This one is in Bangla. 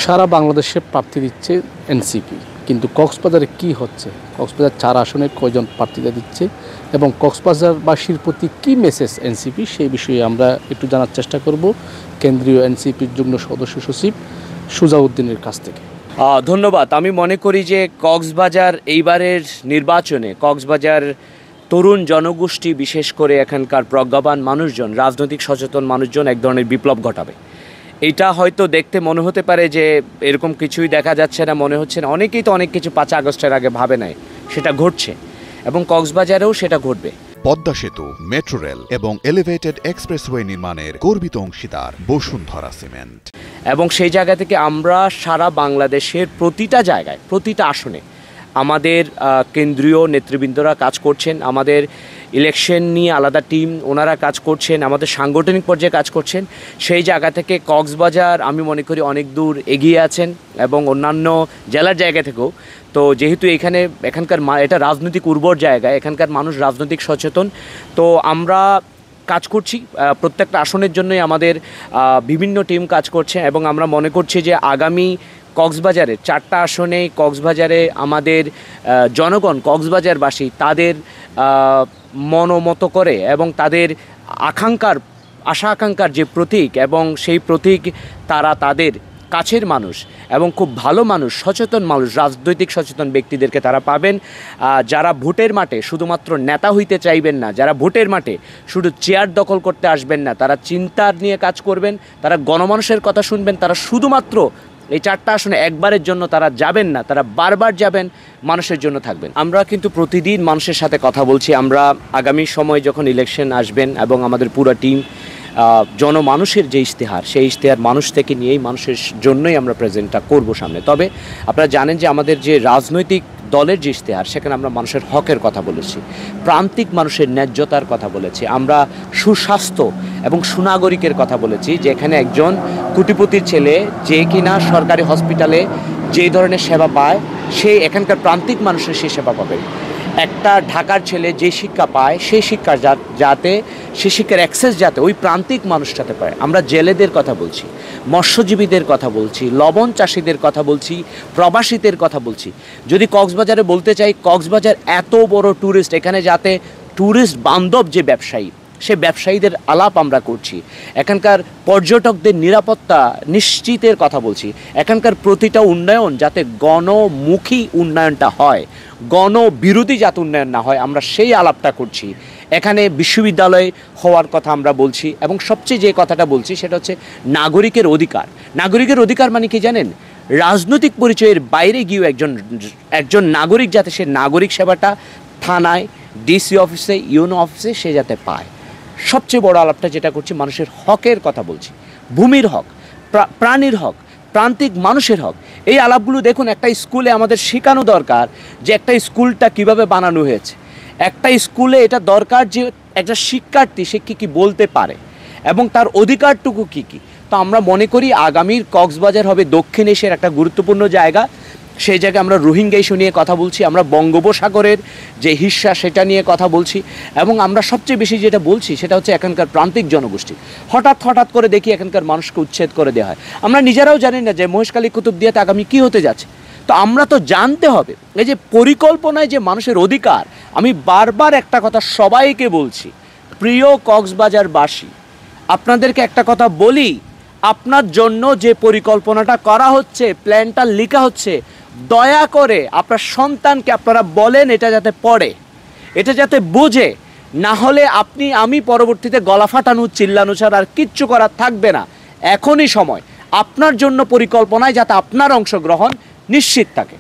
সারা বাংলাদেশে প্রার্থী দিচ্ছে এনসিপি, কিন্তু কক্সবাজারে কি হচ্ছে, কক্সবাজার 4 আসনে কয়জন প্রার্থীরা দিচ্ছে এবং কক্সবাজারবাসীর প্রতি কি মেসেজ এনসিপি, সেই বিষয়ে আমরা একটু জানার চেষ্টা করব কেন্দ্রীয় এনসিপির যুগ্ম সদস্য সচিব সুজাউদ্দিনের কাছ থেকে। ধন্যবাদ। আমি মনে করি যে কক্সবাজার এইবারের নির্বাচনে কক্সবাজার তরুণ জনগোষ্ঠী, বিশেষ করে এখানকার প্রজ্ঞাবান মানুষজন, রাজনৈতিক সচেতন মানুষজন এক ধরনের বিপ্লব ঘটাবে। এটা হয়তো দেখতে মনে হতে পারে যে এরকম কিছুই দেখা যাচ্ছে না, মনে হচ্ছে না, অনেকেই তো অনেক কিছু 5 আগস্টের আগে ভাবে নাই, সেটা ঘটছে এবং কক্সবাজারেও সেটা ঘটবে। পদ্মা সেতু, মেট্রো রেল এবং এলিভেটেড এক্সপ্রেসওয়ে নির্মাণের গর্বিত অংশীদার বসুন্ধরা সিমেন্ট। এবং সেই জায়গা থেকে আমরা সারা বাংলাদেশের প্রতিটা জায়গায়, প্রতিটা আসনে আমাদের কেন্দ্রীয় নেতৃবৃন্দরা কাজ করছেন, আমাদের ইলেকশন নিয়ে আলাদা টিম ওনারা কাজ করছেন, আমাদের সাংগঠনিক পর্যায়ে কাজ করছেন। সেই জায়গা থেকে কক্সবাজার আমি মনে করি অনেক দূর এগিয়ে আছেন এবং অন্যান্য জেলার জায়গা থেকেও। তো যেহেতু এখানকার এটা রাজনৈতিক উর্বর জায়গা, এখানকার মানুষ রাজনৈতিক সচেতন, তো আমরা কাজ করছি প্রত্যেকটা আসনের জন্যই আমাদের বিভিন্ন টিম কাজ করছে এবং আমরা মনে করছি যে আগামী কক্সবাজারে 4টা আসনে কক্সবাজারে আমাদের জনগণ, কক্সবাজারবাসী তাদের মনোমত করে এবং তাদের আশা আকাঙ্ক্ষার যে প্রতীক, এবং সেই প্রতীক তারা তাদের কাছের মানুষ এবং খুব ভালো মানুষ, সচেতন মানুষ, রাজনৈতিক সচেতন ব্যক্তিদেরকে তারা পাবেন, যারা ভোটের মাঠে শুধুমাত্র নেতা হইতে চাইবেন না, যারা ভোটের মাঠে শুধু চেয়ার দখল করতে আসবেন না, তারা চিন্তার নিয়ে কাজ করবেন, তারা গণমানুষের কথা শুনবেন, তারা শুধুমাত্র এই 4টা আসনে একবারের জন্য তারা যাবেন না, তারা বারবার যাবেন, মানুষের জন্য থাকবেন। আমরা কিন্তু প্রতিদিন মানুষের সাথে কথা বলছি। আমরা আগামী সময় যখন ইলেকশন আসবেন এবং আমাদের পুরো টিম জনমানুষের যে ইশতেহার, সেই ইশতেহার মানুষ থেকে নিয়েই মানুষের জন্যই আমরা প্রেজেন্টটা করব সামনে। তবে আপনারা জানেন যে আমাদের যে রাজনৈতিক দলের যে ইশতেহার, সেখানে আমরা মানুষের হকের কথা বলেছি, প্রান্তিক মানুষের ন্যায্যতার কথা বলেছি, আমরা সুস্বাস্থ্য এবং সুনাগরিকের কথা বলেছি, যে এখানে একজন কোটিপতির ছেলে যে কিনা সরকারি হসপিটালে যে ধরনের সেবা পায়, সেই এখানকার প্রান্তিক মানুষের সেই সেবা পাবে। একটা ঢাকার ছেলে যে শিক্ষা পায়, সেই শিক্ষা যাতে সে শিক্ষার অ্যাক্সেস যাতে ওই প্রান্তিক মানুষটাতে পায়। আমরা জেলেদের কথা বলছি, মৎস্যজীবীদের কথা বলছি, লবণ চাষিদের কথা বলছি, প্রবাসীদের কথা বলছি। যদি কক্সবাজারে বলতে চাই, কক্সবাজার এত বড় ট্যুরিস্ট, এখানে যাতে ট্যুরিস্ট বান্ধব যে ব্যবসায়ী, সে ব্যবসায়ীদের আলাপ আমরা করছি, এখানকার পর্যটকদের নিরাপত্তা নিশ্চিতের কথা বলছি, এখানকার প্রতিটা উন্নয়ন যাতে গণমুখী উন্নয়নটা হয়, গণবিরোধী যাতে উন্নয়ন না হয়, আমরা সেই আলাপটা করছি। এখানে বিশ্ববিদ্যালয় হওয়ার কথা আমরা বলছি এবং সবচেয়ে যে কথাটা বলছি সেটা হচ্ছে নাগরিকের অধিকার। নাগরিকের অধিকার মানে কি জানেন? রাজনৈতিক পরিচয়ের বাইরে গিয়েও একজন নাগরিক যাতে সে নাগরিক সেবাটা থানায়, ডিসি অফিসে, ইউনো অফিসে সে যাতে পায়। সবচেয়ে বড় আলাপটা যেটা করছি, মানুষের হকের কথা বলছি, ভূমির হক, প্রাণীর হক, প্রান্তিক মানুষের হক। এই আলাপগুলো দেখুন, একটা স্কুলে আমাদের শেখানো দরকার যে একটা স্কুলটা কিভাবে বানানো হয়েছে, একটা স্কুলে এটা দরকার যে একটা শিক্ষার্থী সে কী বলতে পারে এবং তার অধিকারটুকু কী কী। তো আমরা মনে করি আগামীর কক্সবাজার হবে দক্ষিণ এশিয়ার একটা গুরুত্বপূর্ণ জায়গা। সেই জায়গায় আমরা রোহিঙ্গা ইস্যু নিয়ে কথা বলছি, আমরা বঙ্গোপসাগরের যে হিস্সা সেটা নিয়ে কথা বলছি এবং আমরা সবচেয়ে বেশি যেটা বলছি সেটা হচ্ছে এখানকার প্রান্তিক জনগোষ্ঠী। হঠাৎ করে দেখি এখানকার মানুষকে উচ্ছেদ করে দেওয়া হয়। আমরা নিজেরাও জানি না যে মহেশখালী কুতুবদিয়াতে আগামী কী হতে যাচ্ছে। তো আমরা তো জানতে হবে এই যে পরিকল্পনায় যে মানুষের অধিকার। আমি বারবার একটা কথা সবাইকে বলছি, প্রিয় কক্সবাজারবাসী, আপনাদেরকে একটা কথা বলি, আপনার জন্য যে পরিকল্পনাটা করা হচ্ছে, প্ল্যানটা লেখা হচ্ছে, দয়া করে আপনার সন্তানকে আপনারা বলেন এটা যাতে পড়ে, এটা যাতে বোঝে, না হলে আমি পরবর্তীতে গলা ফাটানো, চিল্লানো ছাড়া আর কিচ্ছু করার থাকবে না। এখনই সময় আপনার জন্য পরিকল্পনায় যাতে আপনার অংশগ্রহণ নিশ্চিত থাকে।